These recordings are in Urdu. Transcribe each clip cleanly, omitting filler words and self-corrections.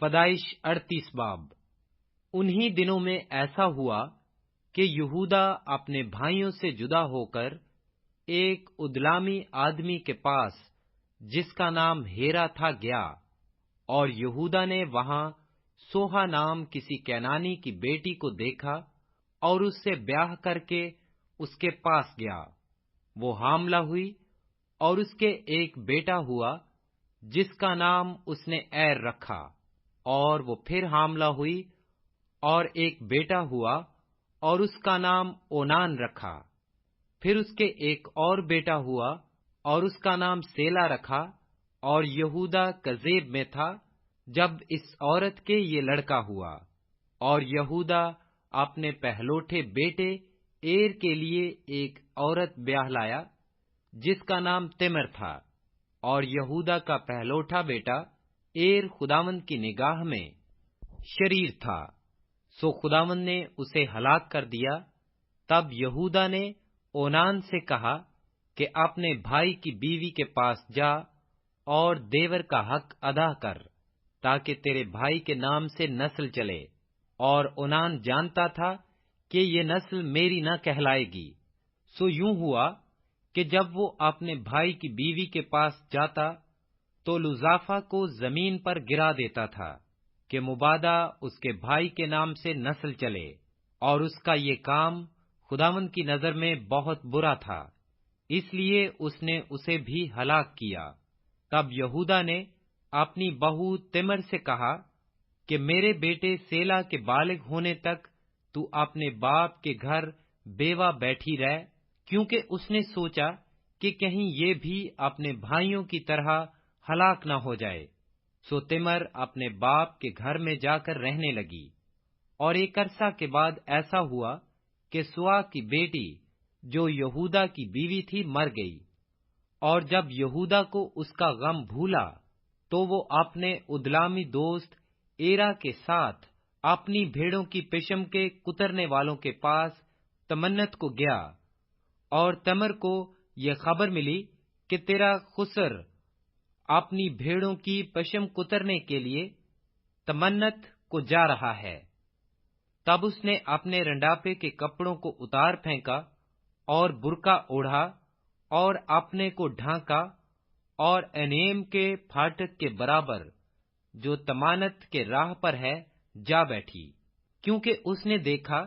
پیدائش 38 باب۔ انہی دنوں میں ایسا ہوا کہ یہودا اپنے بھائیوں سے جدا ہو کر ایک ادلامی آدمی کے پاس جس کا نام ہیرا تھا گیا، اور یہودا نے وہاں سوہا نام کسی کینانی کی بیٹی کو دیکھا اور اس سے بیاہ کر کے اس کے پاس گیا۔ وہ حاملہ ہوئی اور اس کے ایک بیٹا ہوا جس کا نام اس نے ار رکھا، اور وہ پھر حاملہ ہوئی اور ایک بیٹا ہوا اور اس کا نام اونان رکھا۔ پھر اس کے ایک اور بیٹا ہوا اور اس کا نام سیلا رکھا، اور یہودا کذیب میں تھا جب اس عورت کے یہ لڑکا ہوا۔ اور یہودا اپنے پہلوٹھے بیٹے ایر کے لیے ایک عورت بیاہ لایا جس کا نام تمر تھا، اور یہودا کا پہلوٹھا بیٹا ایر خداوند کی نگاہ میں شریر تھا، سو خداوند نے اسے ہلاک کر دیا۔ تب یہودا نے اونان سے کہا کہ اپنے بھائی کی بیوی کے پاس جا اور دیور کا حق ادا کر، تاکہ تیرے بھائی کے نام سے نسل چلے۔ اور اونان جانتا تھا کہ یہ نسل میری نہ کہلائے گی۔ سو یوں ہوا کہ جب وہ اپنے بھائی کی بیوی کے پاس جاتا تو لوزافہ کو زمین پر گرا دیتا تھا کہ مبادا اس کے بھائی کے نام سے نسل چلے، اور اس کا یہ کام خداوند کی نظر میں بہت برا تھا، اس لیے اس نے اسے بھی ہلاک کیا۔ تب یہودا نے اپنی بہو تمر سے کہا کہ میرے بیٹے سیلا کے بالغ ہونے تک تو اپنے باپ کے گھر بیوہ بیٹھی رہ، کیونکہ اس نے سوچا کہ کہیں یہ بھی اپنے بھائیوں کی طرح ہلاک نہ ہو جائے۔ سو تمر اپنے باپ کے گھر میں جا کر رہنے لگی۔ اور ایک عرصہ کے بعد ایسا ہوا کہ سوا کی بیٹی جو یہودا کی بیوی تھی مر گئی، اور جب یہودا کو اس کا غم بھولا تو وہ اپنے ادلامی دوست ایرا کے ساتھ اپنی بھیڑوں کی پشم کے کترنے والوں کے پاس تمنت کو گیا، اور تمر کو یہ خبر ملی کہ تیرا خسر اپنی بھیڑوں کی پشم کترنے کے لیے تمنت کو جا رہا ہے۔ تب اس نے اپنے رنڈاپے کے کپڑوں کو اتار پھینکا اور برقع اوڑھا اور اپنے کو ڈھانکا، اور اینیم کے پھاٹک کے برابر جو تمانت کے راہ پر ہے جا بیٹھی، کیونکہ اس نے دیکھا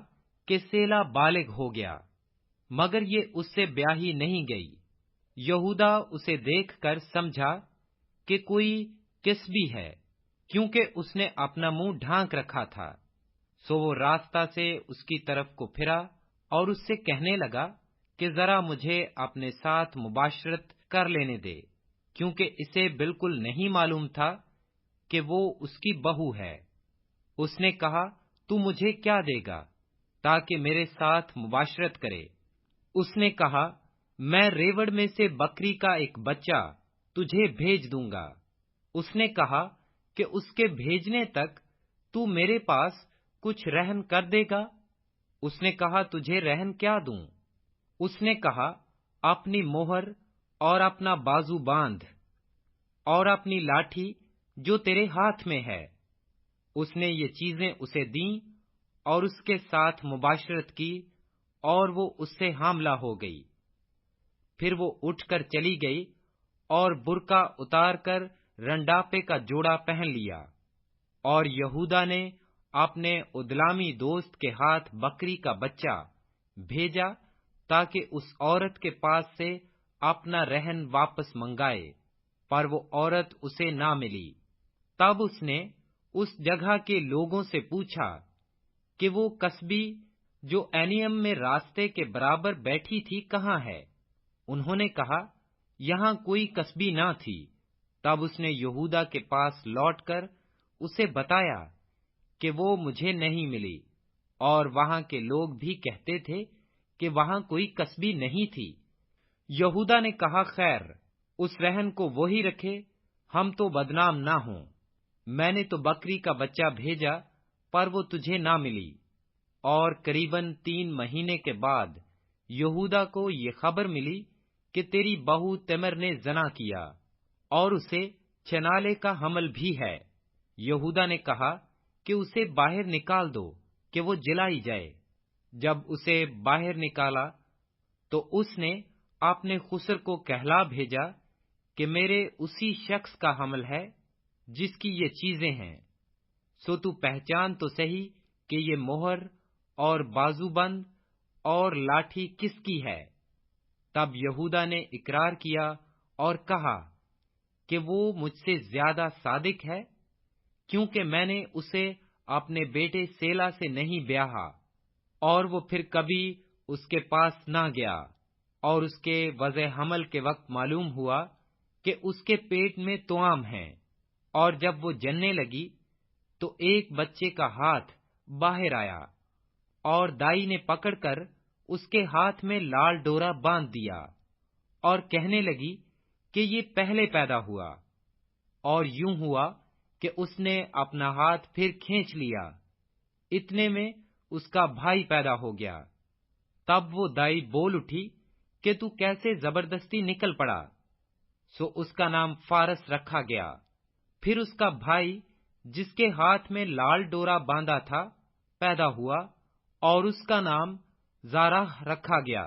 کہ سیلا بالغ ہو گیا، مگر یہ اس سے بیاہی نہیں گئی۔ یہودا اسے دیکھ کر سمجھا کہ کوئی کسبی ہے، کیونکہ اس نے اپنا منہ ڈھانک رکھا تھا۔ سو وہ راستہ سے اس کی طرف کو پھرا اور اس سے کہنے لگا کہ ذرا مجھے اپنے ساتھ مباشرت کر لینے دے، کیونکہ اسے بالکل نہیں معلوم تھا کہ وہ اس کی بہو ہے۔ اس نے کہا، تو مجھے کیا دے گا تاکہ میرے ساتھ مباشرت کرے؟ اس نے کہا، میں ریوڑ میں سے بکری کا ایک بچہ تجھے بھیج دوں گا۔ اس نے کہا کہ اس کے بھیجنے تک تو میرے پاس کچھ رہن کر دے گا؟ اس نے کہا، تجھے رہن کیا دوں؟ اس نے کہا، اپنی مہر اور اپنا بازو باندھ اور اپنی لاٹھی جو تیرے ہاتھ میں ہے۔ اس نے یہ چیزیں اسے دیں اور اس کے ساتھ مباشرت کی، اور وہ اس سے حاملہ ہو گئی۔ پھر وہ اٹھ کر چلی گئی اور برقع اتار کر رنڈاپے کا جوڑا پہن لیا، اور یہودا نے اپنے ادلامی دوست کے ہاتھ بکری کا بچہ بھیجا تاکہ اس عورت کے پاس سے اپنا رہن واپس منگائے، پر وہ عورت اسے نہ ملی۔ تب اس نے اس جگہ کے لوگوں سے پوچھا کہ وہ کسبی جو اینیم میں راستے کے برابر بیٹھی تھی کہاں ہے؟ انہوں نے کہا، یہاں کوئی کسبی نہ تھی۔ تب اس نے یہودا کے پاس لوٹ کر اسے بتایا کہ وہ مجھے نہیں ملی، اور وہاں کے لوگ بھی کہتے تھے کہ وہاں کوئی کسبی نہیں تھی۔ یہودا نے کہا، خیر، اس رہن کو وہی رکھے، ہم تو بدنام نہ ہوں۔ میں نے تو بکری کا بچہ بھیجا، پر وہ تجھے نہ ملی۔ اور قریباً 3 مہینے کے بعد یہودا کو یہ خبر ملی کہ تیری بہو تمر نے زنا کیا، اور اسے چھنالے کا حمل بھی ہے۔ یہودا نے کہا کہ اسے باہر نکال دو کہ وہ جلائی جائے۔ جب اسے باہر نکالا تو اس نے اپنے خسر کو کہلا بھیجا کہ میرے اسی شخص کا حمل ہے جس کی یہ چیزیں ہیں، سو تو پہچان تو صحیح کہ یہ مہر اور بازو بند اور لاٹھی کس کی ہے۔ تب یہودا نے اقرار کیا اور کہا کہ وہ مجھ سے زیادہ صادق ہے، کیونکہ میں نے اسے اپنے بیٹے سیلا سے نہیں بیاہا، اور وہ پھر کبھی اس کے پاس نہ گیا۔ اور اس کے وضع حمل کے وقت معلوم ہوا کہ اس کے پیٹ میں توام ہے، اور جب وہ جننے لگی تو ایک بچے کا ہاتھ باہر آیا، اور دائی نے پکڑ کر اس کے ہاتھ میں لال ڈورا باندھ دیا، اور کہنے لگی کہ یہ پہلے پیدا ہوا۔ اور یوں ہوا کہ اس نے اپنا ہاتھ پھر کھینچ لیا، اتنے میں اس کا بھائی پیدا ہو گیا۔ تب وہ دائی بول اٹھی کہ تو کیسے زبردستی نکل پڑا، سو اس کا نام فارس رکھا گیا۔ پھر اس کا بھائی جس کے ہاتھ میں لال ڈورا باندھا تھا پیدا ہوا، اور اس کا نام زارہ رکھا گیا۔